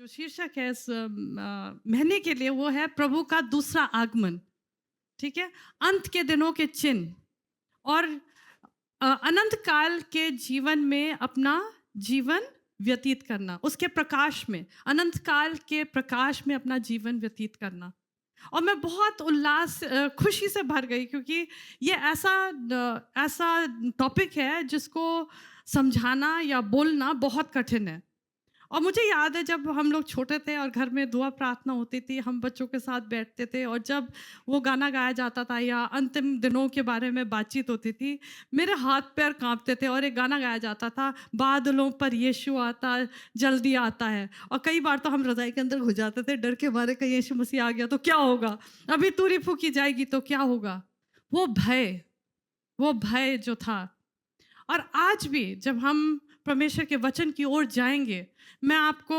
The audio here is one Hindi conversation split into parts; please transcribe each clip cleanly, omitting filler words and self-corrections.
जो शीर्षक है इस महीने के लिए वो है प्रभु का दूसरा आगमन। ठीक है, अंत के दिनों के चिन्ह और अनंत काल के जीवन में अपना जीवन व्यतीत करना, उसके प्रकाश में, अनंत काल के प्रकाश में अपना जीवन व्यतीत करना। और मैं बहुत खुशी से भर गई क्योंकि ये ऐसा टॉपिक है जिसको समझाना या बोलना बहुत कठिन है। और मुझे याद है जब हम लोग छोटे थे और घर में दुआ प्रार्थना होती थी, हम बच्चों के साथ बैठते थे और जब वो गाना गाया जाता था या अंतिम दिनों के बारे में बातचीत होती थी, मेरे हाथ पैर कांपते थे। और एक गाना गाया जाता था, बादलों पर यीशु आता, जल्दी आता है। और कई बार तो हम रज़ाई के अंदर घुस जाते थे डर के मारे, कहीं यीशु मसीह आ गया तो क्या होगा, अभी तूरी फूकी जाएगी तो क्या होगा। वो भय जो था। और आज भी जब हम परमेश्वर के वचन की ओर जाएंगे, मैं आपको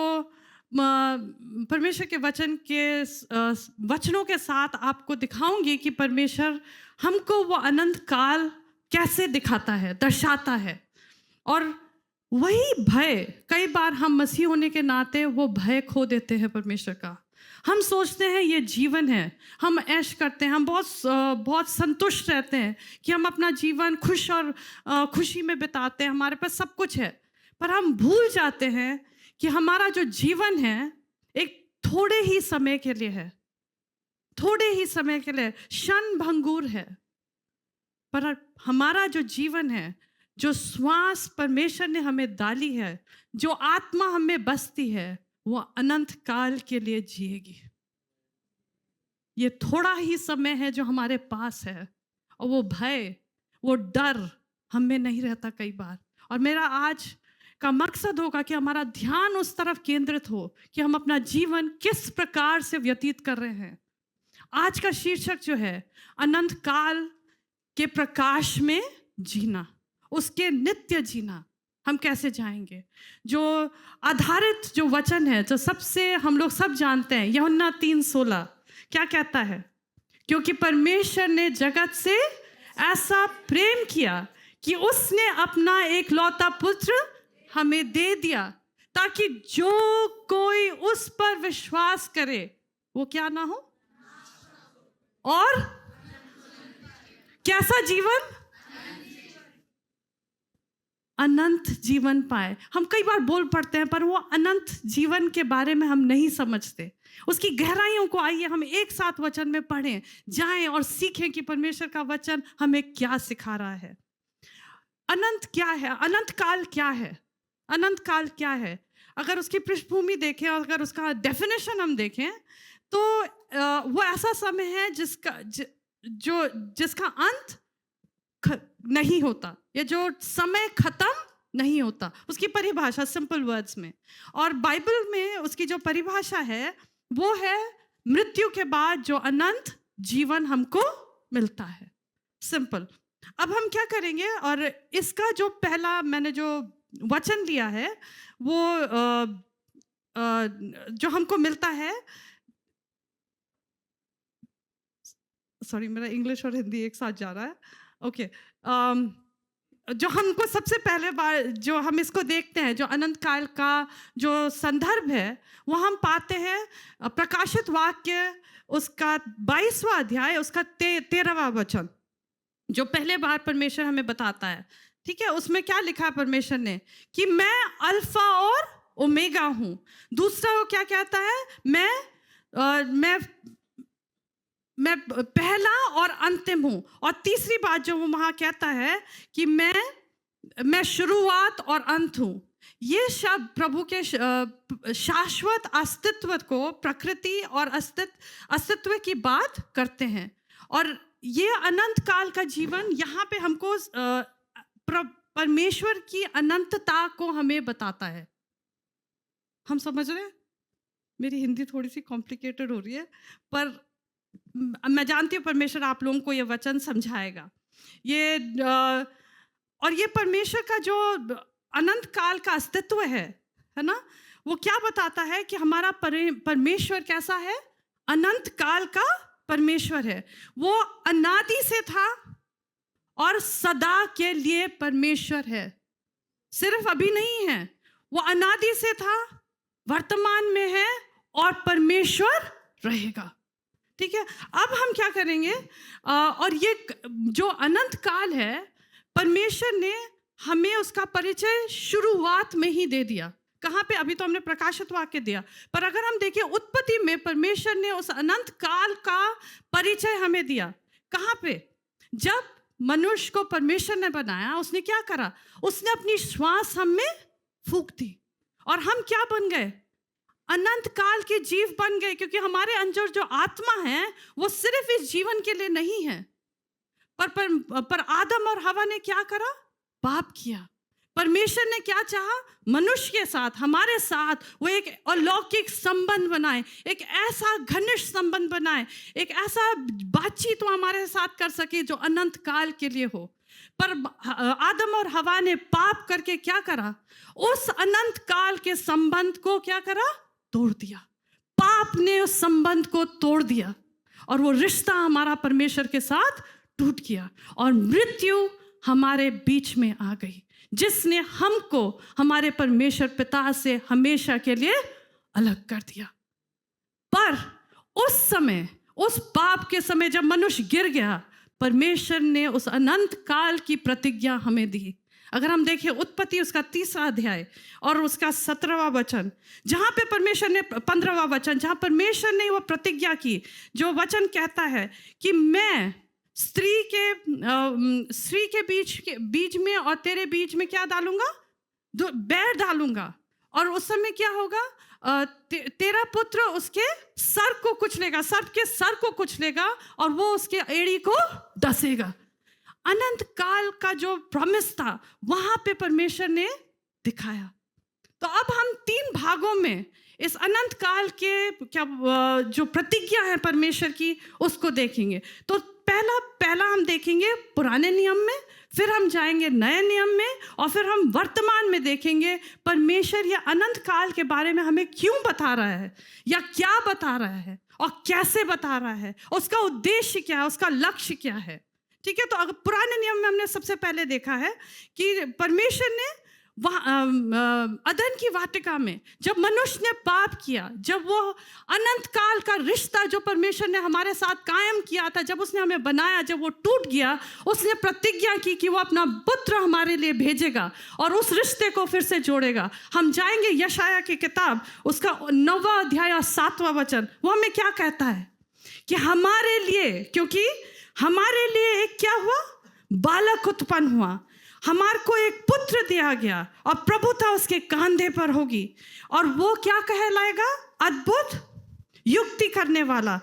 परमेश्वर के वचन के वचनों के साथ आपको दिखाऊंगी कि परमेश्वर हमको वो अनंत काल कैसे दिखाता है, दर्शाता है। और वही भय, कई बार हम मसीह होने के नाते वो भय खो देते हैं परमेश्वर का। हम सोचते हैं ये जीवन है, हम ऐश करते हैं, हम बहुत संतुष्ट रहते हैं कि हम अपना जीवन खुश और खुशी में बिताते हैं, हमारे पास सब कुछ है। पर हम भूल जाते हैं कि हमारा जो जीवन है एक थोड़े ही समय के लिए है, थोड़े ही समय के लिए, क्षण भंगुर है। पर हमारा जो जीवन है, जो श्वास परमेश्वर ने हमें डाली है, जो आत्मा हमें बसती है, वो अनंत काल के लिए जिएगी। ये थोड़ा ही समय है जो हमारे पास है, और वो भय, वो डर हम में नहीं रहता कई बार। और मेरा आज का मकसद होगा कि हमारा ध्यान उस तरफ केंद्रित हो कि हम अपना जीवन किस प्रकार से व्यतीत कर रहे हैं। आज का शीर्षक जो है, अनंत काल के प्रकाश में जीना, उसके नित्य जीना। हम कैसे जाएंगे? जो आधारित जो वचन है, जो सबसे हम लोग सब जानते हैं, यूहन्ना 3:16 क्या कहता है? क्योंकि परमेश्वर ने जगत से ऐसा प्रेम किया कि उसने अपना एक लौता पुत्र हमें दे दिया, ताकि जो कोई उस पर विश्वास करे वो क्या ना हो, और कैसा जीवन? अनंत जीवन पाए। हम कई बार बोल पड़ते हैं, पर वो अनंत जीवन के बारे में हम नहीं समझते, उसकी गहराइयों को। आइए हम एक साथ वचन में पढ़ें, जाएं और सीखें कि परमेश्वर का वचन हमें क्या सिखा रहा है। अनंत क्या है? अनंत काल क्या है? अनंत काल क्या है? अगर उसकी पृष्ठभूमि देखें और अगर उसका डेफिनेशन हम देखें तो वो ऐसा समय है जिसका अंत नहीं होता, या जो समय खत्म नहीं होता। उसकी परिभाषा सिंपल वर्ड्स में, और बाइबल में उसकी जो परिभाषा है वो है मृत्यु के बाद जो अनंत जीवन हमको मिलता है। सिंपल। अब हम क्या करेंगे, और इसका जो पहला मैंने जो वचन लिया है वो जो हमको मिलता है, सॉरी मेरा इंग्लिश और हिंदी एक साथ जा रहा है, ओके। जो हमको सबसे पहले बार जो हम इसको देखते हैं, जो अनंत काल का जो संदर्भ है, वो हम पाते हैं प्रकाशित वाक्य उसका 22वां अध्याय, उसका 13वां वचन, जो पहले बार परमेश्वर हमें बताता है। ठीक है, उसमें क्या लिखा है परमेश्वर ने? कि मैं अल्फा और ओमेगा हूं। दूसरा वो क्या कहता है? मैं पहला और अंतिम हूं। और तीसरी बात जो वो वहां कहता है कि मैं शुरुआत और अंत हूं। ये शब्द प्रभु के शाश्वत अस्तित्व को, प्रकृति और अस्तित्व की बात करते हैं। और ये अनंत काल का जीवन यहाँ पे हमको परमेश्वर की अनंतता को हमें बताता है। हम समझ रहे हैं? मेरी हिंदी थोड़ी सी कॉम्प्लिकेटेड हो रही है, पर मैं जानती हूँ परमेश्वर आप लोगों को ये वचन समझाएगा। और ये परमेश्वर का जो अनंत काल का अस्तित्व है ना, वो क्या बताता है कि हमारा परमेश्वर कैसा है? अनंत काल का परमेश्वर है। वो अनादि से था और सदा के लिए परमेश्वर है। सिर्फ अभी नहीं है, वो अनादि से था वर्तमान में है और परमेश्वर रहेगा। ठीक है, अब हम क्या करेंगे, और ये जो अनंत काल है, परमेश्वर ने हमें उसका परिचय शुरुआत में ही दे दिया। कहाँ पे? अभी तो हमने प्रकाशित वाक्य दिया, पर अगर हम देखें उत्पत्ति में परमेश्वर ने उस अनंत काल का परिचय हमें दिया। कहाँ पे? जब मनुष्य को परमेश्वर ने बनाया, उसने क्या करा? उसने अपनी श्वास हम में फूंक दी और हम क्या बन गए? अनंत काल के जीव बन गए, क्योंकि हमारे अंदर जो आत्मा है वो सिर्फ इस जीवन के लिए नहीं है। पर आदम और हवा ने क्या करा? पाप किया। परमेश्वर ने क्या चाहा? मनुष्य के साथ, हमारे साथ वो एक अलौकिक संबंध बनाए, एक ऐसा घनिष्ठ संबंध बनाए, एक ऐसा बातचीत वो हमारे साथ कर सके जो अनंत काल के लिए हो। पर आदम और हवा ने पाप करके क्या करा? उस अनंत काल के संबंध को क्या करा? तोड़ दिया। पाप ने उस संबंध को तोड़ दिया और वो रिश्ता हमारा परमेश्वर के साथ टूट गया और मृत्यु हमारे बीच में आ गई, जिसने हमको हमारे परमेश्वर पिता से हमेशा के लिए अलग कर दिया। पर उस समय, उस पाप के समय जब मनुष्य गिर गया, परमेश्वर ने उस अनंत काल की प्रतिज्ञा हमें दी। अगर हम देखें उत्पत्ति उसका 3 अध्याय और उसका 17वां वचन, जहाँ पे परमेश्वर ने 15वां वचन, जहाँ परमेश्वर ने वो प्रतिज्ञा की, जो वचन कहता है कि मैं स्त्री के बीच में और तेरे बीच में क्या डालूंगा? बैर डालूंगा, और उस समय क्या होगा? तेरा पुत्र उसके सर को कुचलेगा, सर्प के सर को कुचलेगा और वो उसके एड़ी को डसेगा। अनंत काल का जो प्रॉमिस था वहां पे परमेश्वर ने दिखाया। तो अब हम 3 भागों में इस अनंत काल के जो प्रतिज्ञा है परमेश्वर की, उसको देखेंगे। तो पहला हम देखेंगे पुराने नियम में, फिर हम जाएंगे नए नियम में, और फिर हम वर्तमान में देखेंगे परमेश्वर या अनंत काल के बारे में हमें क्यों बता रहा है, या क्या बता रहा है और कैसे बता रहा है, उसका उद्देश्य क्या है, उसका लक्ष्य क्या है। ठीक है, तो अगर पुराने नियम में हमने सबसे पहले देखा है कि परमेश्वर ने अदन की वाटिका में जब मनुष्य ने पाप किया, जब वो अनंत काल का रिश्ता जो परमेश्वर ने हमारे साथ कायम किया था, जब उसने हमें बनाया, जब वो टूट गया, उसने प्रतिज्ञा की कि वो अपना पुत्र हमारे लिए भेजेगा और उस रिश्ते को फिर से जोड़ेगा। हम जाएंगे यशाया की किताब, उसका 9वां अध्याय और 7वां वचन, वो हमें क्या कहता है कि हमारे लिए, क्योंकि हमारे लिए एक क्या हुआ? बालक उत्पन्न हुआ, हमारे को एक पुत्र दिया गया और प्रभुता उसके कंधे पर होगी, और वो क्या कहलाएगा? अद्भुत, युक्ति करने वाला,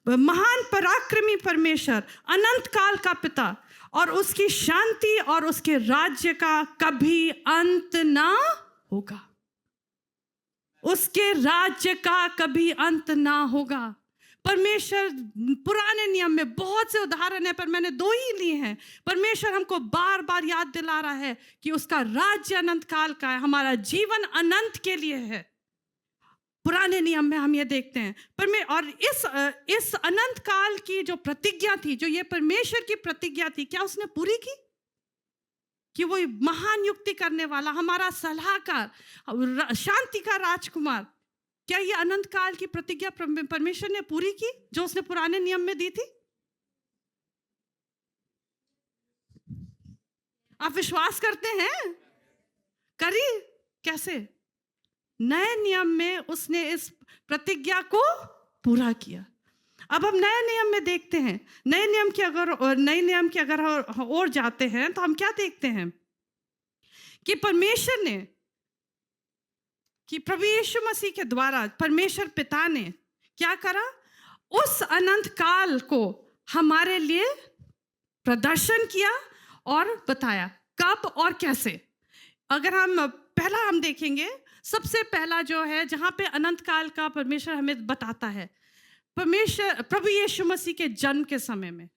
महान पराक्रमी परमेश्वर, अनंत काल का पिता, और उसकी शांति और उसके राज्य का कभी अंत ना होगा। उसके राज्य का कभी अंत ना होगा। परमेश्वर, पुराने नियम में बहुत से उदाहरण है, पर मैंने 2 ही लिए हैं। परमेश्वर हमको बार बार याद दिला रहा है कि उसका राज्य अनंत काल का है, हमारा जीवन अनंत के लिए है। पुराने नियम में हम ये देखते हैं। और इस अनंत काल की जो प्रतिज्ञा थी, जो ये परमेश्वर की प्रतिज्ञा थी, क्या उसने पूरी की? कि वो महान युक्ति करने वाला, हमारा सलाहकार, शांति का राजकुमार, क्या ये अनंत काल की प्रतिज्ञा परमेश्वर ने पूरी की जो उसने पुराने नियम में दी थी? आप विश्वास करते हैं? करी कैसे? नए नियम में उसने इस प्रतिज्ञा को पूरा किया। अब हम नए नियम में देखते हैं। नए नियम की अगर और जाते हैं तो हम क्या देखते हैं कि परमेश्वर ने, कि प्रभु यीशु मसीह के द्वारा परमेश्वर पिता ने क्या करा? उस अनंत काल को हमारे लिए प्रदर्शन किया और बताया कब और कैसे। अगर हम देखेंगे, सबसे पहला जो है जहाँ पे अनंत काल का परमेश्वर हमें बताता है, प्रभु यीशु मसीह के जन्म के समय में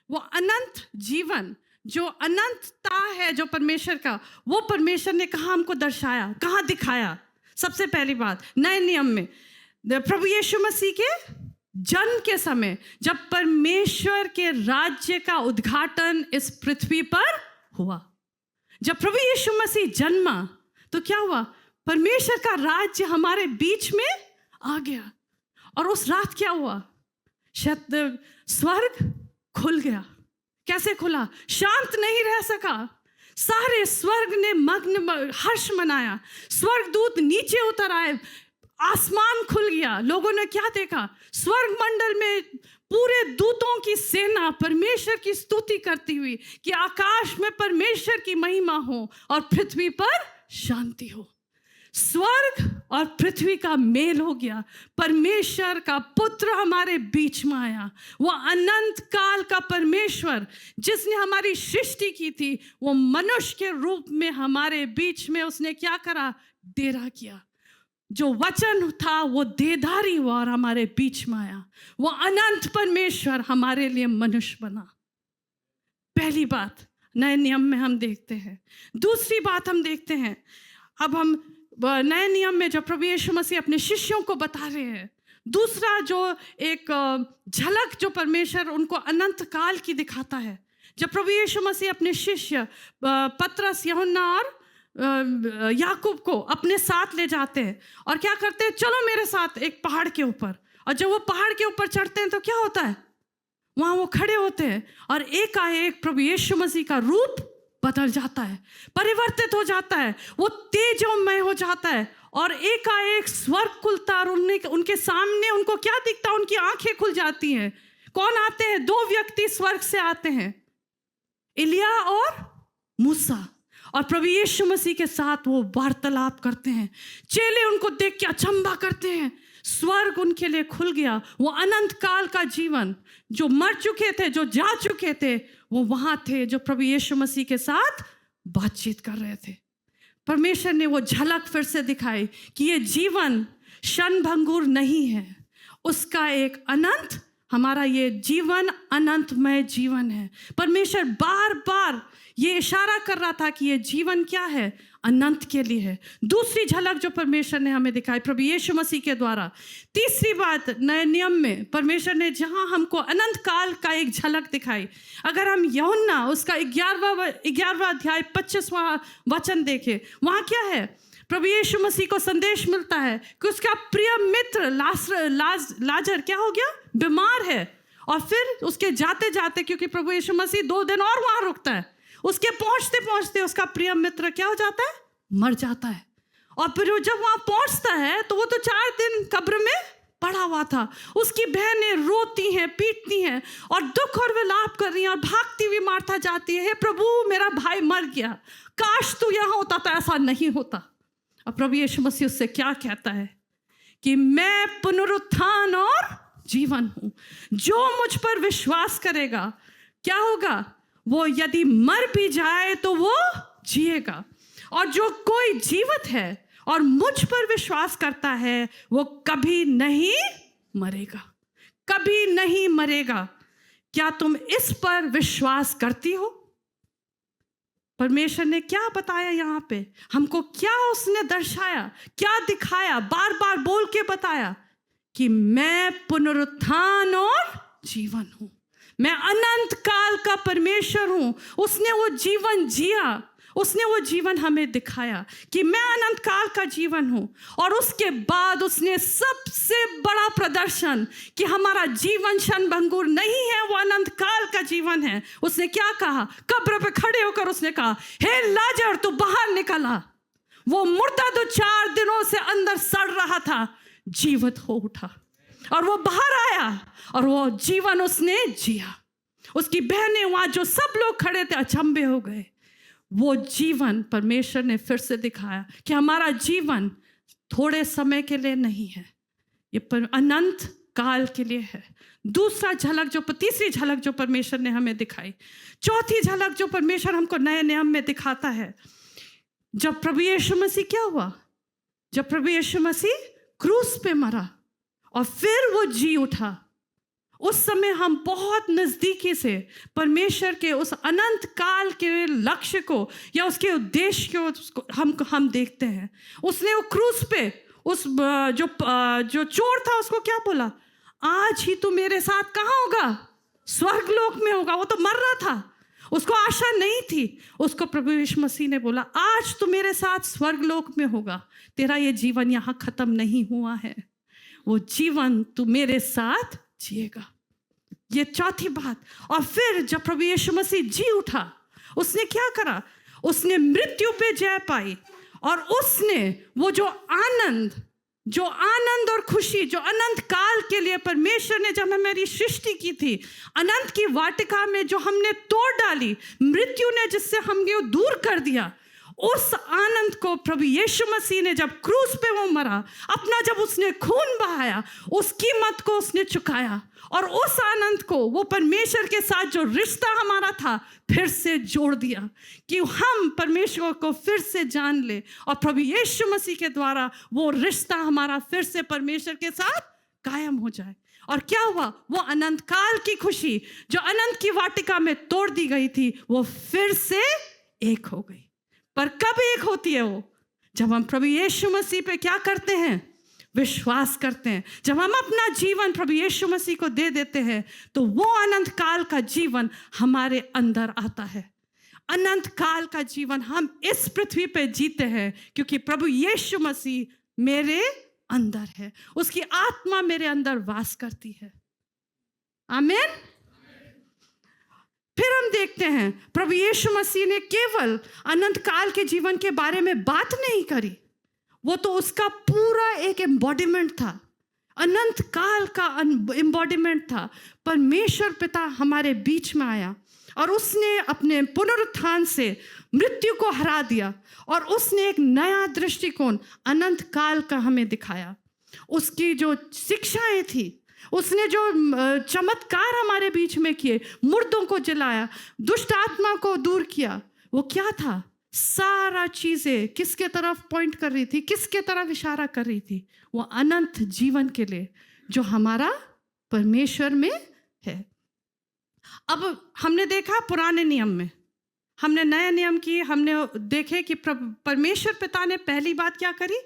वो अनंत जीवन, जो अनंतता है जो परमेश्वर का, वो परमेश्वर ने कहाँ हमको दर्शाया, कहाँ दिखाया? सबसे पहली बात नए नियम में प्रभु यीशु मसीह के जन्म के समय, जब परमेश्वर के राज्य का उद्घाटन इस पृथ्वी पर हुआ। जब प्रभु यीशु मसीह जन्मा तो क्या हुआ? परमेश्वर का राज्य हमारे बीच में आ गया। और उस रात क्या हुआ? शायद स्वर्ग खुल गया। कैसे खुला? शांत नहीं रह सका। सारे स्वर्ग ने मग्न हर्ष मनाया। स्वर्गदूत नीचे उतर आए, आसमान खुल गया। लोगों ने क्या देखा? स्वर्ग मंडल में पूरे दूतों की सेना परमेश्वर की स्तुति करती हुई कि आकाश में परमेश्वर की महिमा हो और पृथ्वी पर शांति हो। स्वर्ग और पृथ्वी का मेल हो गया। परमेश्वर का पुत्र हमारे बीच में आया। वो अनंत काल का परमेश्वर जिसने हमारी सृष्टि की थी, वो मनुष्य के रूप में हमारे बीच में उसने क्या करा? डेरा किया। जो वचन था वो देहधारी हुआ और हमारे बीच में आया। वो अनंत परमेश्वर हमारे लिए मनुष्य बना। पहली बात नए नियम में हम देखते हैं। दूसरी बात हम देखते हैं, अब हम नए नियम में जब प्रभु यीशु मसीह अपने शिष्यों को बता रहे हैं, दूसरा जो एक झलक जो परमेश्वर उनको अनंत काल की दिखाता है। जब प्रभु यीशु मसीह अपने शिष्य पतरस, यूहन्ना और याकूब को अपने साथ ले जाते हैं और क्या करते हैं? चलो मेरे साथ एक पहाड़ के ऊपर। और जब वो पहाड़ के ऊपर चढ़ते हैं तो क्या होता है? वहाँ वो खड़े होते हैं और एकाएक प्रभु यीशु मसीह का रूप बदल जाता है, परिवर्तित हो जाता है, वो तेजोमय हो जाता है और एकाएक स्वर्ग खुलता और उनके सामने उनको क्या दिखता है? उनकी आंखें खुल जाती हैं। कौन आते हैं? 2 व्यक्ति स्वर्ग से आते हैं, एलिया और मूसा। और प्रभु यीशु मसीह के साथ वो वार्तालाप करते हैं। चेले उनको देख के अचंभा करते हैं। स्वर्ग उनके लिए खुल गया। वो अनंत काल का जीवन, जो मर चुके थे, जो जा चुके थे, वो वहाँ थे जो प्रभु यीशु मसीह के साथ बातचीत कर रहे थे। परमेश्वर ने वो झलक फिर से दिखाई कि ये जीवन क्षणभंगुर नहीं है, उसका एक अनंत, हमारा ये जीवन अनंतमय जीवन है। परमेश्वर बार बार ये इशारा कर रहा था कि ये जीवन क्या है? अनंत के लिए है। दूसरी झलक जो परमेश्वर ने हमें दिखाई प्रभु यीशु मसीह के द्वारा। तीसरी बात नए नियम में परमेश्वर ने जहां हमको अनंत काल का एक झलक दिखाई, अगर हम यूहन्ना उसका 11वां अध्याय 25वां वचन देखें, वहाँ क्या है? प्रभु यीशु मसीह को संदेश मिलता है कि उसका प्रिय मित्र लाजर क्या हो गया? बीमार है। और फिर उसके जाते जाते, क्योंकि प्रभु यीशु मसीह 2 दिन और वहाँ रुकता है, उसके पहुँचते पहुँचते उसका प्रिय मित्र क्या हो जाता है? मर जाता है। और फिर वो जब वहाँ पहुँचता है तो वो तो 4 दिन कब्र में पड़ा हुआ था। उसकी बहनें रोती हैं, पीटती हैं और दुख और विलाप कर रही हैं और भागती हुई मार्था जाती है, हे प्रभु मेरा भाई मर गया, काश तू यहाँ होता तो ऐसा नहीं होता। और प्रभु यीशु मसीह उससे क्या कहता है कि मैं पुनरुत्थान और जीवन हूँ। जो मुझ पर विश्वास करेगा क्या होगा? वो यदि मर भी जाए तो वो जिएगा। और जो कोई जीवित है और मुझ पर विश्वास करता है वो कभी नहीं मरेगा, कभी नहीं मरेगा। क्या तुम इस पर विश्वास करती हो? परमेश्वर ने क्या बताया यहाँ पे हमको? क्या उसने दर्शाया, क्या दिखाया? बार बार बोल के बताया कि मैं पुनरुत्थान और जीवन हूँ, मैं अनंत काल का परमेश्वर हूँ। उसने वो जीवन जिया, उसने वो जीवन हमें दिखाया कि मैं अनंत काल का जीवन हूँ। और उसके बाद उसने सबसे बड़ा प्रदर्शन कि हमारा जीवन क्षणभंगुर नहीं है, वो अनंत काल का जीवन है। उसने क्या कहा? कब्र पे खड़े होकर उसने कहा, हे लाजर तू बाहर निकला। वो मुर्दा जो 4 दिनों से अंदर सड़ रहा था, जीवित हो उठा और वो बाहर आया और वो जीवन उसने जिया। उसकी बहनें वहाँ जो सब लोग खड़े थे अचंभे हो गए। वो जीवन परमेश्वर ने फिर से दिखाया कि हमारा जीवन थोड़े समय के लिए नहीं है, ये अनंत काल के लिए है। दूसरा झलक जो तीसरी झलक जो परमेश्वर ने हमें दिखाई, चौथी झलक जो परमेश्वर हमको नए नियम में दिखाता है, जब प्रभु यीशु मसीह क्या हुआ? जब प्रभु यीशु मसीह क्रूस पे मरा और फिर वो जी उठा, उस समय हम बहुत नज़दीकी से परमेश्वर के उस अनंत काल के लक्ष्य को या उसके उद्देश्य को हम देखते हैं। उसने वो क्रूस पे उस जो चोर था उसको क्या बोला? आज ही तू मेरे साथ कहाँ होगा? स्वर्गलोक में होगा। वो तो मर रहा था उसको आशा नहीं थी। उसको प्रभु यीशु मसीह ने बोला, आज तू मेरे साथ स्वर्गलोक में होगा, तेरा ये जीवन यहाँ खत्म नहीं हुआ है, वो जीवन तू मेरे साथ जिएगा। ये चौथी बात। और फिर जब प्रभु यीशु मसीह जी उठा, उसने क्या करा? उसने मृत्यु पे जय पाई, और उसने वो जो आनंद और खुशी जो अनंत काल के लिए परमेश्वर ने जब हमारी सृष्टि की थी, अनंत की वाटिका में जो हमने तोड़ डाली, मृत्यु ने जिससे हमें दूर कर दिया, उस आनंद को प्रभु यीशु मसीह ने जब क्रूस पे वो मरा, अपना जब उसने खून बहाया, उस कीमत को उसने चुकाया, और उस आनंद को, वो परमेश्वर के साथ जो रिश्ता हमारा था, फिर से जोड़ दिया कि हम परमेश्वर को फिर से जान ले, और प्रभु यीशु मसीह के द्वारा वो रिश्ता हमारा फिर से परमेश्वर के साथ कायम हो जाए। और क्या हुआ? वो अनंत काल की खुशी जो अनंत की वाटिका में तोड़ दी गई थी, वो फिर से एक हो गई। पर कब एक होती है वो? जब हम प्रभु यीशु मसीह पे क्या करते हैं? विश्वास करते हैं। जब हम अपना जीवन प्रभु यीशु मसीह को दे देते हैं, तो वो अनंत काल का जीवन हमारे अंदर आता है। अनंत काल का जीवन हम इस पृथ्वी पे जीते हैं क्योंकि प्रभु यीशु मसीह मेरे अंदर है, उसकी आत्मा मेरे अंदर वास करती है। आमीन। फिर हम देखते हैं प्रभु यीशु मसीह ने केवल अनंत काल के जीवन के बारे में बात नहीं करी, वो तो उसका पूरा एक एम्बॉडीमेंट था, अनंत काल का एम्बॉडीमेंट था। परमेश्वर पिता हमारे बीच में आया और उसने अपने पुनरुत्थान से मृत्यु को हरा दिया, और उसने एक नया दृष्टिकोण अनंत काल का हमें दिखाया। उसकी जो शिक्षाएं थी, उसने जो चमत्कार हमारे बीच में किए, मुर्दों को जलाया, दुष्ट आत्मा को दूर किया, वो क्या था? सारा चीजें किसके तरफ पॉइंट कर रही थी, किसके तरफ इशारा कर रही थी? वो अनंत जीवन के लिए जो हमारा परमेश्वर में है। अब हमने देखा पुराने नियम में, हमने नया नियम की, हमने देखे कि परमेश्वर पिता ने पहली बात क्या करी?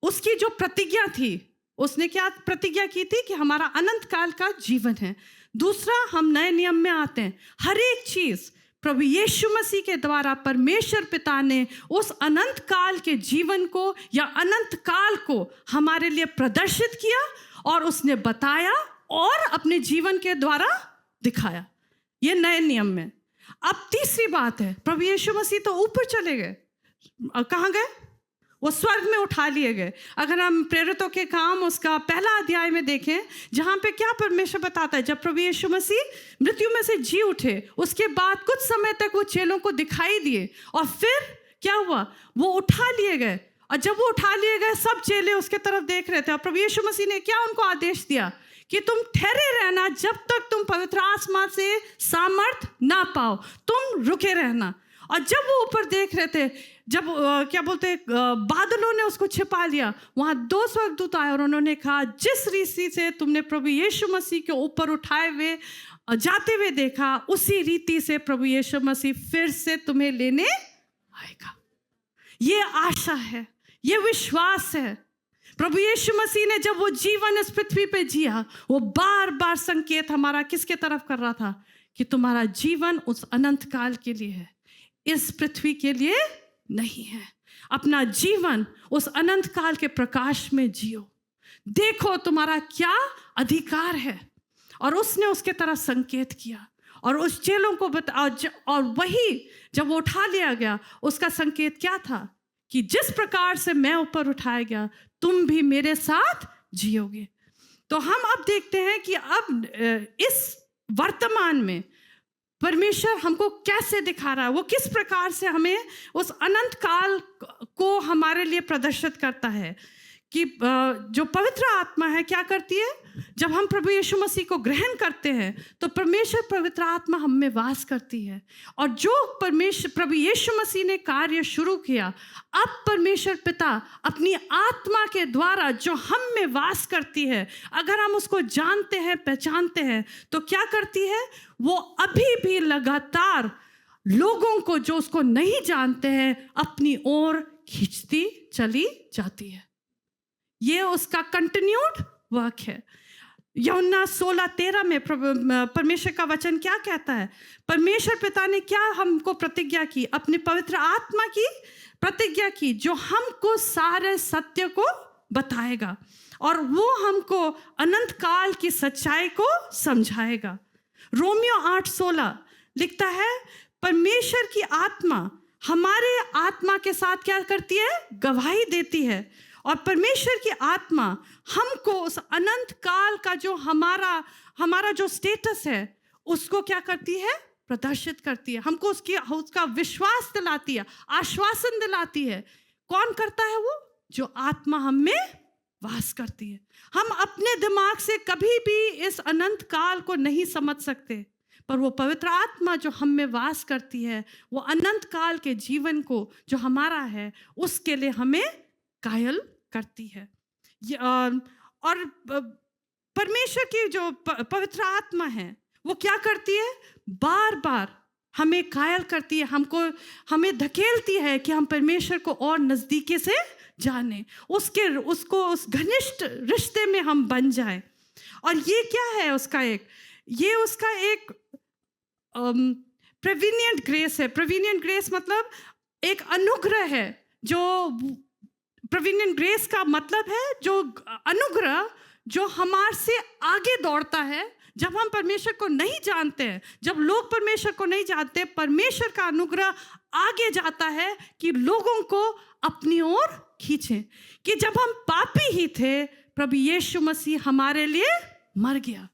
उसकी जो प्रतिज्ञा थी, उसने क्या प्रतिज्ञा की थी? कि हमारा अनंत काल का जीवन है। दूसरा, हम नए नियम में आते हैं, हर एक चीज प्रभु यीशु मसीह के द्वारा परमेश्वर पिता ने उस अनंत काल के जीवन को या अनंत काल को हमारे लिए प्रदर्शित किया, और उसने बताया और अपने जीवन के द्वारा दिखाया। ये नए नियम में। अब तीसरी बात है, प्रभु यीशु मसीह तो ऊपर चले गए। कहाँ गए? वो स्वर्ग में उठा लिए गए। अगर हम प्रेरितों के काम उसका पहला अध्याय में देखें, जहाँ पे क्या परमेश्वर बताता है, जब प्रभु यीशु मसीह मृत्यु में से जी उठे, उसके बाद कुछ समय तक वो चेलों को दिखाई दिए, और फिर क्या हुआ? वो उठा लिए गए। और जब वो उठा लिए गए, सब चेले उसके तरफ देख रहे थे, और प्रभु यीशु मसीह ने क्या उनको आदेश दिया कि तुम ठहरे रहना, जब तक तुम पवित्र आत्मा से सामर्थ ना पाओ, तुम रुके रहना। और जब वो ऊपर देख रहे थे, जब क्या बोलते, बादलों ने उसको छिपा लिया, वहाँ 2 स्वर्गदूत आए और उन्होंने कहा, जिस रीति से तुमने प्रभु यीशु मसीह के ऊपर उठाए हुए जाते हुए देखा, उसी रीति से प्रभु यीशु मसीह फिर से तुम्हें लेने आएगा। ये आशा है, ये विश्वास है। प्रभु यीशु मसीह ने जब वो जीवन इस पृथ्वी पे जिया, वो बार बार संकेत हमारा किसके तरफ कर रहा था? कि तुम्हारा जीवन उस अनंत काल के लिए है, इस पृथ्वी के लिए नहीं है। अपना जीवन उस अनंत काल के प्रकाश में जियो। देखो तुम्हारा क्या अधिकार है। और उसने उसके तरफ संकेत किया, और उस चेलों को और वही जब वो उठा लिया गया, उसका संकेत क्या था? कि जिस प्रकार से मैं ऊपर उठाया गया, तुम भी मेरे साथ जियोगे। तो हम अब देखते हैं कि अब इस वर्तमान में परमेश्वर हमको कैसे दिखा रहा है, वो किस प्रकार से हमें उस अनंत काल को हमारे लिए प्रदर्शित करता है। कि जो पवित्र आत्मा है क्या करती है? जब हम प्रभु यीशु मसीह को ग्रहण करते हैं, तो परमेश्वर पवित्र आत्मा हम में वास करती है। और जो प्रभु यीशु मसीह ने कार्य शुरू किया, अब परमेश्वर पिता अपनी आत्मा के द्वारा जो हम में वास करती है, अगर हम उसको जानते हैं, पहचानते हैं, तो क्या करती है? वो अभी भी लगातार लोगों को जो उसको नहीं जानते हैं, अपनी ओर खींचती चली जाती है। ये उसका कंटिन्यूड वर्क है। यूहन्ना 16:13 में परमेश्वर का वचन क्या कहता है? परमेश्वर पिता ने क्या हमको प्रतिज्ञा की? अपने पवित्र आत्मा की प्रतिज्ञा की, जो हमको सारे सत्य को बताएगा और वो हमको अनंत काल की सच्चाई को समझाएगा। रोमियो 8:16 लिखता है, परमेश्वर की आत्मा हमारे आत्मा के साथ क्या करती है? गवाही देती है। और परमेश्वर की आत्मा हमको उस अनंत काल का जो हमारा जो स्टेटस है उसको क्या करती है? प्रदर्शित करती है। हमको उसका विश्वास दिलाती है, आश्वासन दिलाती है। कौन करता है वो? जो आत्मा हम में वास करती है। हम अपने दिमाग से कभी भी इस अनंत काल को नहीं समझ सकते, पर वो पवित्र आत्मा जो हम में वास करती है, वो अनंत काल के जीवन को जो हमारा है उसके लिए हमें कायल करती है। और परमेश्वर की जो पवित्र आत्मा है वो क्या करती है? बार बार हमें कायल करती है, हमें धकेलती है कि हम परमेश्वर को और नज़दीकी से जाने, उसको उस घनिष्ठ रिश्ते में हम बन जाए। और ये क्या है? उसका एक प्रेविनिएंट ग्रेस है। प्रेविनिएंट ग्रेस मतलब एक अनुग्रह है। जो प्रेविनिएंट ग्रेस का मतलब है जो अनुग्रह जो हमारे से आगे दौड़ता है। जब हम परमेश्वर को नहीं जानते हैं, जब लोग परमेश्वर को नहीं जानते, परमेश्वर का अनुग्रह आगे जाता है कि लोगों को अपनी ओर खींचे। कि जब हम पापी ही थे, प्रभु यीशु मसीह हमारे लिए मर गया।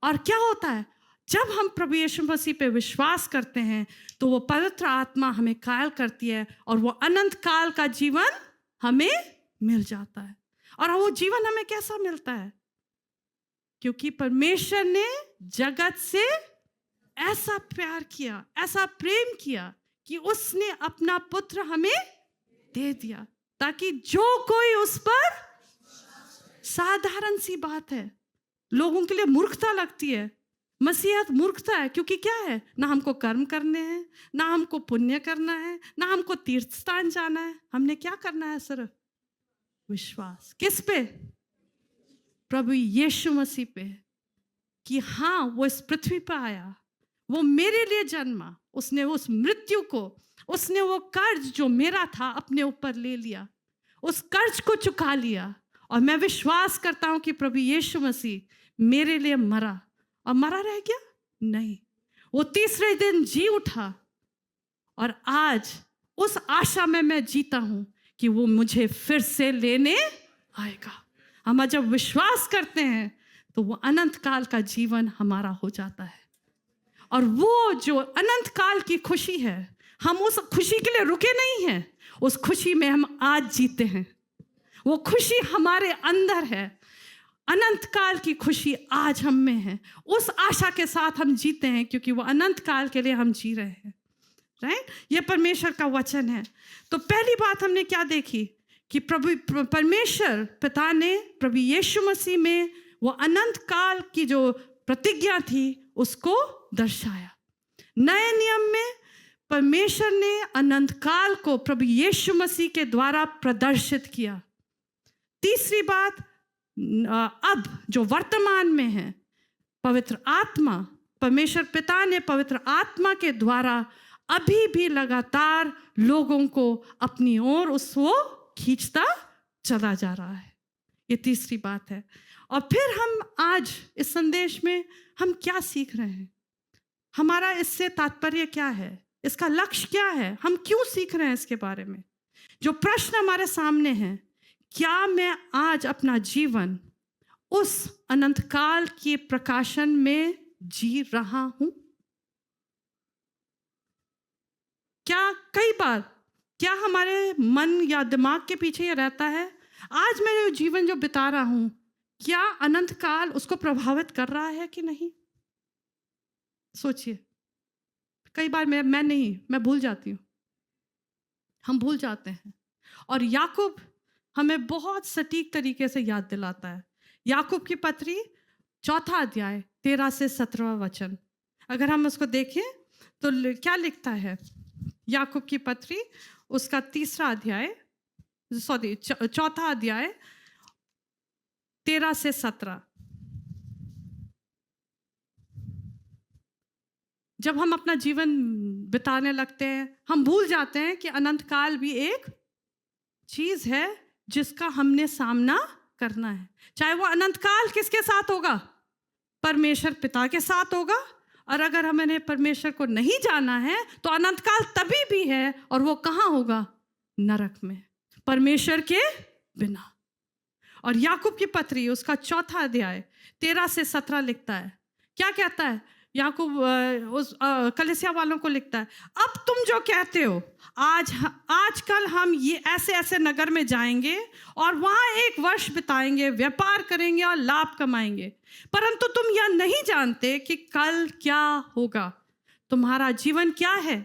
और क्या होता है? जब हम प्रभु यीशु मसीह पे विश्वास करते हैं तो वो पवित्र आत्मा हमें कायल करती है और वो अनंत काल का जीवन हमें मिल जाता है। और वो जीवन हमें कैसा मिलता है? क्योंकि परमेश्वर ने जगत से ऐसा प्यार किया, ऐसा प्रेम किया कि उसने अपना पुत्र हमें दे दिया, ताकि जो कोई उस पर, साधारण सी बात है, लोगों के लिए मूर्खता लगती है। मसीहत मूर्खता है, क्योंकि क्या है? ना हमको कर्म करने हैं, ना हमको पुण्य करना है, ना हमको तीर्थ स्थान जाना है। हमने क्या करना है? सिर्फ विश्वास। किस पे? प्रभु यीशु मसीह पे। कि हाँ, वो इस पृथ्वी पर आया, वो मेरे लिए जन्मा, उसने उस मृत्यु को, उसने वो कर्ज जो मेरा था अपने ऊपर ले लिया, उस कर्ज को चुका लिया। और मैं विश्वास करता हूं कि प्रभु यीशु मसीह मेरे लिए मरा। और मरा रह गया? नहीं, वो तीसरे दिन जी उठा। और आज उस आशा में मैं जीता हूं कि वो मुझे फिर से लेने आएगा। हम जब विश्वास करते हैं तो वो अनंत काल का जीवन हमारा हो जाता है। और वो जो अनंत काल की खुशी है, हम उस खुशी के लिए रुके नहीं हैं, उस खुशी में हम आज जीते हैं। वो खुशी हमारे अंदर है। अनंत काल की खुशी आज हम में है। उस आशा के साथ हम जीते हैं, क्योंकि वो अनंत काल के लिए हम जी रहे हैं। राइट? ये परमेश्वर का वचन है। तो पहली बात हमने क्या देखी? कि परमेश्वर पिता ने प्रभु यीशु मसीह में वो अनंत काल की जो प्रतिज्ञा थी उसको दर्शाया। नए नियम में परमेश्वर ने अनंत काल को प्रभु यीशु मसीह के द्वारा प्रदर्शित किया। तीसरी बात, अब जो वर्तमान में है, पवित्र आत्मा, परमेश्वर पिता ने पवित्र आत्मा के द्वारा अभी भी लगातार लोगों को अपनी ओर उसको खींचता चला जा रहा है। ये तीसरी बात है। और फिर हम आज इस संदेश में हम क्या सीख रहे हैं? हमारा इससे तात्पर्य क्या है? इसका लक्ष्य क्या है? हम क्यों सीख रहे हैं इसके बारे में? जो प्रश्न हमारे सामने है, क्या मैं आज अपना जीवन उस अनंत काल के प्रकाशन में जी रहा हूं? क्या कई बार क्या हमारे मन या दिमाग के पीछे ये रहता है, आज मैं जो जीवन जो बिता रहा हूं, क्या अनंत काल उसको प्रभावित कर रहा है कि नहीं? सोचिए। कई बार मैं भूल जाती हूँ, हम भूल जाते हैं। और याकूब हमें बहुत सटीक तरीके से याद दिलाता है। याकूब की पत्री 4 अध्याय 13 से 17 वचन, अगर हम उसको देखें तो क्या लिखता है? याकूब की पत्री उसका 4 अध्याय 13 से 17। जब हम अपना जीवन बिताने लगते हैं, हम भूल जाते हैं कि अनंत काल भी एक चीज़ है जिसका हमने सामना करना है। चाहे वो अनंत काल किसके साथ होगा? परमेश्वर पिता के साथ होगा। और अगर हमने परमेश्वर को नहीं जाना है तो अनंत काल तभी भी है, और वो कहाँ होगा? नरक में, परमेश्वर के बिना। और याकूब की पत्री उसका 4 अध्याय 13 से 17 लिखता है। क्या कहता है याकूब? उस कलीसिया वालों को लिखता है, अब तुम जो कहते हो, आजकल हम ये ऐसे ऐसे नगर में जाएंगे और वहाँ 1 वर्ष बिताएंगे, व्यापार करेंगे और लाभ कमाएंगे, परंतु तुम यह नहीं जानते कि कल क्या होगा। तुम्हारा जीवन क्या है?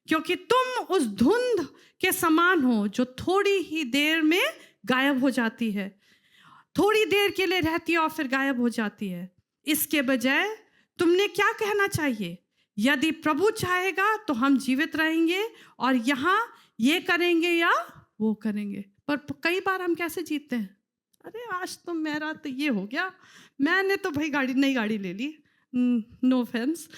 क्योंकि तुम उस धुंध के समान हो जो थोड़ी ही देर में गायब हो जाती है, थोड़ी देर के लिए रहती है और फिर गायब हो जाती है। इसके बजाय तुमने क्या कहना चाहिए? यदि प्रभु चाहेगा तो हम जीवित रहेंगे और यहाँ ये करेंगे या वो करेंगे। पर कई बार हम कैसे जीते हैं? अरे आज तो मेरा तो ये हो गया, मैंने तो भाई नई गाड़ी ले ली, नो ऑफेंस,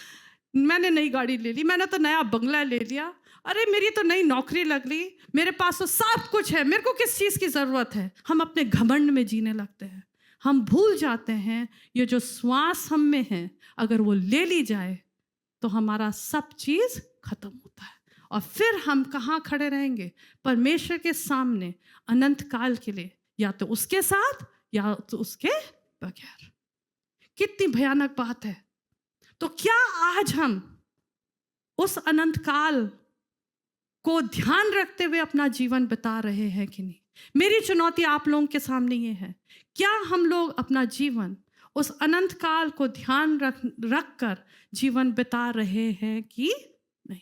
मैंने नई गाड़ी ले ली, मैंने तो नया बंगला ले लिया, अरे मेरी तो नई नौकरी लग गई, मेरे पास तो सब कुछ है, मेरे को किस चीज़ की ज़रूरत है। हम अपने घमंड में जीने लगते हैं। हम भूल जाते हैं ये जो श्वास हम में है, अगर वो ले ली जाए तो हमारा सब चीज़ खत्म होता है। और फिर हम कहाँ खड़े रहेंगे? परमेश्वर के सामने अनंत काल के लिए, या तो उसके साथ या तो उसके बगैर। कितनी भयानक बात है। तो क्या आज हम उस अनंत काल को ध्यान रखते हुए अपना जीवन बिता रहे हैं कि नहीं? मेरी चुनौती आप लोगों के सामने ये है, क्या हम लोग अपना जीवन उस अनंत काल को ध्यान रख कर जीवन बिता रहे हैं कि नहीं?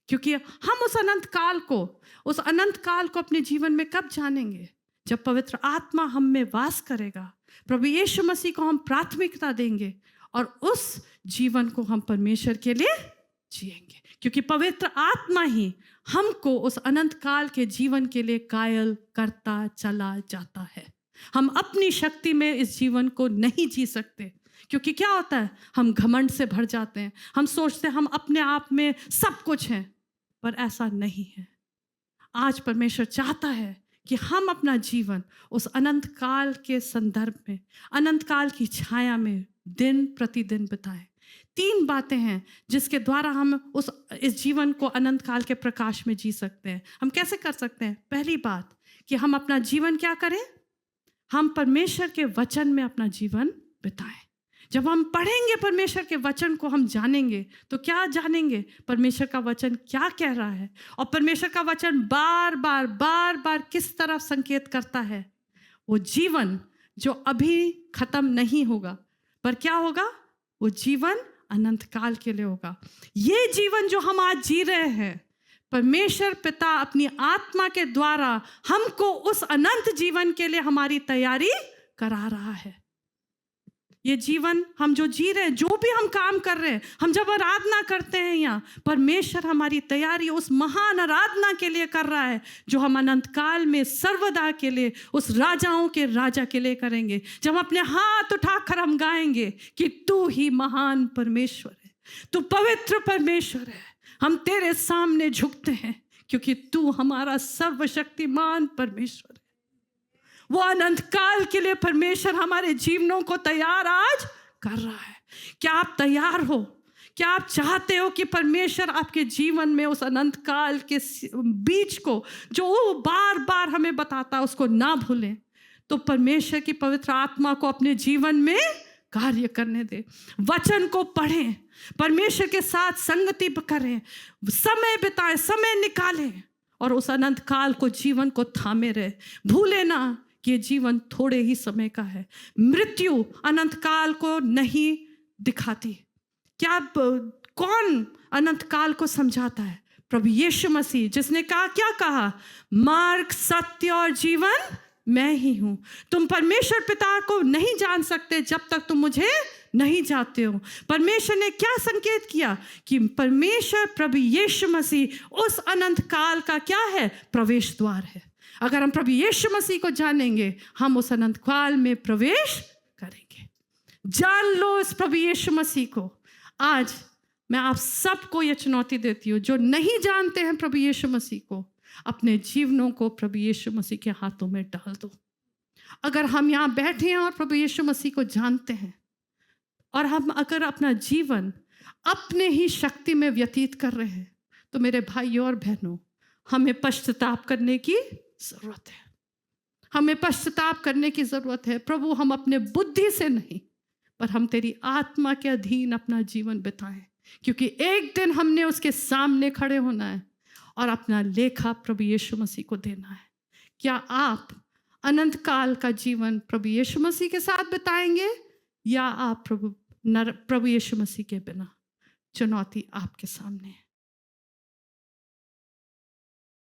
क्योंकि हम उस अनंत काल को अपने जीवन में कब जानेंगे? जब पवित्र आत्मा हम में वास करेगा, प्रभु यीशु मसीह को हम प्राथमिकता देंगे और उस जीवन को हम परमेश्वर के लिए जिएंगे। क्योंकि पवित्र आत्मा ही हमको उस अनंत काल के जीवन के लिए कायल करता चला जाता है। हम अपनी शक्ति में इस जीवन को नहीं जी सकते। क्योंकि क्या होता है, हम घमंड से भर जाते हैं, हम सोचते हैं हम अपने आप में सब कुछ हैं, पर ऐसा नहीं है। आज परमेश्वर चाहता है कि हम अपना जीवन उस अनंत काल के संदर्भ में, अनंत काल की छाया में दिन प्रतिदिन बिताएं। 3 बातें हैं जिसके द्वारा हम इस जीवन को अनंत काल के प्रकाश में जी सकते हैं। हम कैसे कर सकते हैं? पहली बात कि हम अपना जीवन क्या करें? हम परमेश्वर के वचन में अपना जीवन बिताएं। जब हम पढ़ेंगे परमेश्वर के वचन को, हम जानेंगे, तो क्या जानेंगे? परमेश्वर का वचन क्या कह रहा है। और परमेश्वर का वचन बार बार किस तरफ संकेत करता है? वो जीवन जो अभी खत्म नहीं होगा, पर क्या होगा? वो जीवन अनंत काल के लिए होगा। ये जीवन जो हम आज जी रहे हैं, परमेश्वर पिता अपनी आत्मा के द्वारा हमको उस अनंत जीवन के लिए हमारी तैयारी करा रहा है। ये जीवन हम जो जी रहे हैं, जो भी हम काम कर रहे हैं, हम जब आराधना करते हैं यहाँ, परमेश्वर हमारी तैयारी उस महान आराधना के लिए कर रहा है जो हम अनंत काल में सर्वदा के लिए उस राजाओं के राजा के लिए करेंगे। जब अपने हाथ उठाकर हम गाएंगे कि तू ही महान परमेश्वर है, तू पवित्र परमेश्वर है, हम तेरे सामने झुकते हैं क्योंकि तू हमारा सर्वशक्तिमान परमेश्वर है। वो अनंत काल के लिए परमेश्वर हमारे जीवनों को तैयार आज कर रहा है। क्या आप तैयार हो? क्या आप चाहते हो कि परमेश्वर आपके जीवन में उस अनंत काल के बीच को, जो वो बार बार हमें बताता है, उसको ना भूलें? तो परमेश्वर की पवित्र आत्मा को अपने जीवन में कार्य करने दे। वचन को पढ़ें, परमेश्वर के साथ संगति करें, समय बिताएं, समय निकालें और उस अनंत काल को, जीवन को थामे रहे। भूले ना कि जीवन थोड़े ही समय का है। मृत्यु अनंत काल को नहीं दिखाती। क्या कौन अनंत काल को समझाता है? प्रभु यीशु मसीह, जिसने कहा, क्या कहा? मार्ग, सत्य और जीवन मैं ही हूं। तुम परमेश्वर पिता को नहीं जान सकते जब तक तुम मुझे नहीं जानते हो। परमेश्वर ने क्या संकेत किया कि परमेश्वर प्रभु यीशु मसीह उस अनंत काल का क्या है? प्रवेश द्वार है। अगर हम प्रभु यीशु मसीह को जानेंगे, हम उस अनंत काल में प्रवेश करेंगे। जान लो इस प्रभु यीशु मसीह को, आज मैं आप सबको ये चुनौती देती हूँ, जो नहीं जानते हैं प्रभु यीशु मसीह को, अपने जीवनों को प्रभु यीशु मसीह के हाथों में डाल दो। अगर हम यहाँ बैठे हैं और प्रभु यीशु मसीह को जानते हैं, और हम अगर अपना जीवन अपने ही शक्ति में व्यतीत कर रहे हैं, तो मेरे भाइयों और बहनों, हमें पश्चाताप करने की ज़रूरत है। हमें पश्चाताप करने की ज़रूरत है। प्रभु, हम अपने बुद्धि से नहीं, पर हम तेरी आत्मा के अधीन अपना जीवन बिताएं, क्योंकि एक दिन हमने उसके सामने खड़े होना है और अपना लेखा प्रभु यीशु मसीह को देना है। क्या आप अनंत काल का जीवन प्रभु यीशु मसीह के साथ बिताएंगे, या आप प्रभु यीशु मसीह के बिना? चुनौती आपके सामने है।